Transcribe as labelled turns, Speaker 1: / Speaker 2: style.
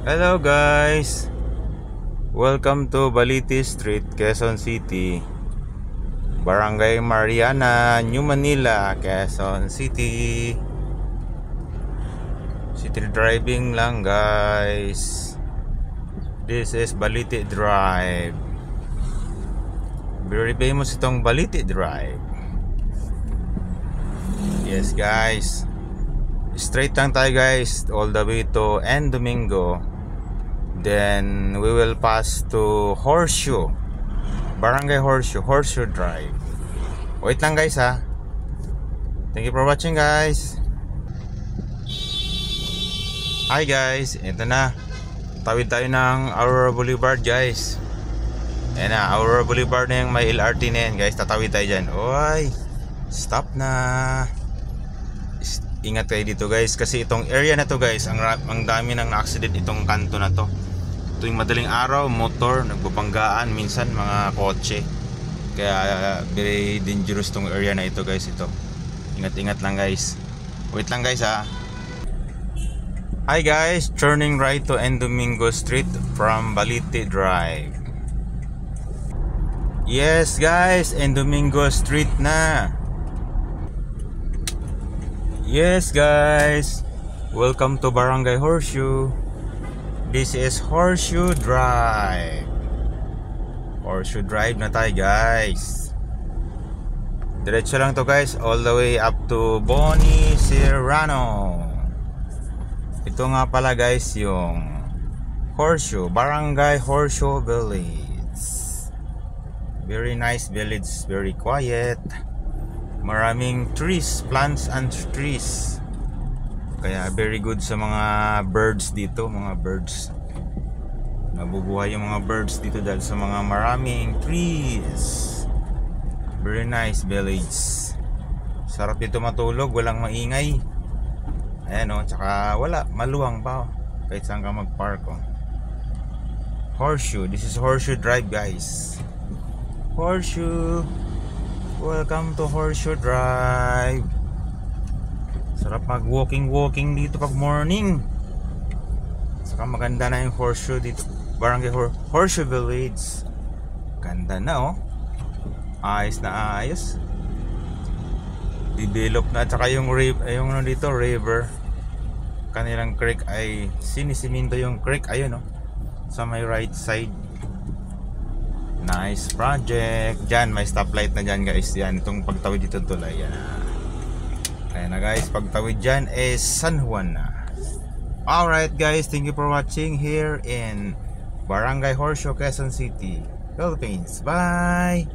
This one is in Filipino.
Speaker 1: Hello guys! Welcome to Balite Street, Quezon City, Barangay Mariana, New Manila, Quezon City. City driving lang guys. This is Balite Drive. Very famous itong Balite Drive. Yes guys, straight lang tayo guys all the way to N Domingo. Then we will pass to Horseshoe, Barangay Horseshoe Drive. Wait lang guys ha. Thank you for watching guys. Hi guys, ito na. Tawid tayo ng Aurora Boulevard guys. Ayan na, Aurora Boulevard na yung may LRT na yan guys. Tatawid tayo dyan. Oy, stop na. Ingat kayo dito guys, kasi itong area na to guys, ang dami ng na-accident itong kanto na to. Tuwing madaling araw, motor, nagbabanggaan, minsan mga kotse. Kaya very dangerous tong area na ito guys. Ito, ingat-ingat lang guys. Wait lang guys ha. Hi guys, turning right to N Domingo Street from Balite Drive. Yes guys, N Domingo Street na. Yes guys, welcome to Barangay Horseshoe. This is Horseshoe Drive. Horseshoe Drive na tayo guys. Diretso lang to guys, all the way up to Boni Serrano. Ito nga pala guys yung Horseshoe, Barangay Horseshoe Village. Very nice village, very quiet. Maraming trees, plants and trees. Kaya very good sa mga birds dito, mga birds. Nabubuhay yung mga birds dito dahil sa mga maraming trees. Very nice village. Sarap dito matulog, walang maingay. Ayan o, tsaka wala, maluwang pa. Kahit saan ka mag-park o. Horseshoe, this is Horseshoe Drive guys. Horseshoe. Welcome to Horseshoe Drive. Sarap mag walking dito pag morning. Saka maganda na yung Horseshoe dito, Barangay Horseshoe Village. Ganda na oh. Ayos na ayos. Develop na, tsaka yung ano dito, river. Kanilang creek ay sinisiminto yung creek, ayun oh, sa may right side. Nice project. Diyan may stoplight na dyan guys. Yan, itong pagtawid dito tulay. Yan. Ayan na guys, pagtawid dyan is San Juan na. Alright guys, thank you for watching here in Barangay Horseshoe, Quezon City, Philippines. Bye!